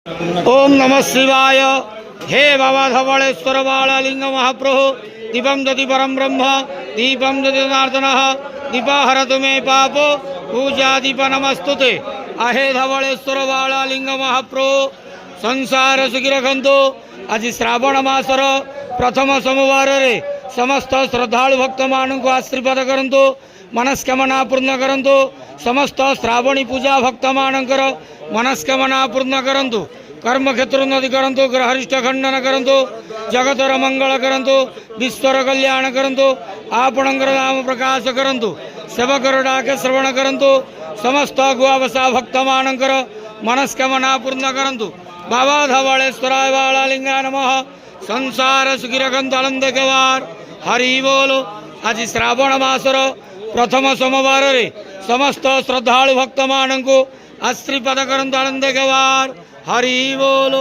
ओम नमः शिवाय। हे बाबा धवलेश्वर बालालिंग महाप्रभु दीपम दति परम ब्रह्म दीपम दति जनार्दन दीपाहरतु मे पापो पूजा दीप नमस्तुते। आहे धवलेश्वर बालालिंग महाप्रभु संसार सुखी रखंतु। आज श्रावण मासर प्रथम सोमवार रे समस्त श्रद्धालु भक्त मान को आशीर्वाद करंतु, मनस्कामना पूर्ण करंतु। समस्त श्रावणी पूजा भक्त मानकर मनस्कामना पूर्ण करंतु। कर्म क्षेत्र उन्नति करंतु, ग्रहरिष्ठ खंडन करंतु, जगतर मंगल करंतु, विश्वर कल्याण करंतु, आपणकर नाम प्रकाश करंतु, सेवकर डाके श्रवण करंतु। समस्त गुआवसा भक्त मानकर मनस्कामना पूर्ण करंतु। बाबा धवलेश्वराय बालालिंगाय नमः। संसार सुखी रखंतु आनंद केवार। हरि बोलो। आज श्रावण मासर प्रथम सोमवार रे समस्त श्रद्धालु भक्त मान को आशीर्वाद करंतु आनंद केवार। हरि बोलो।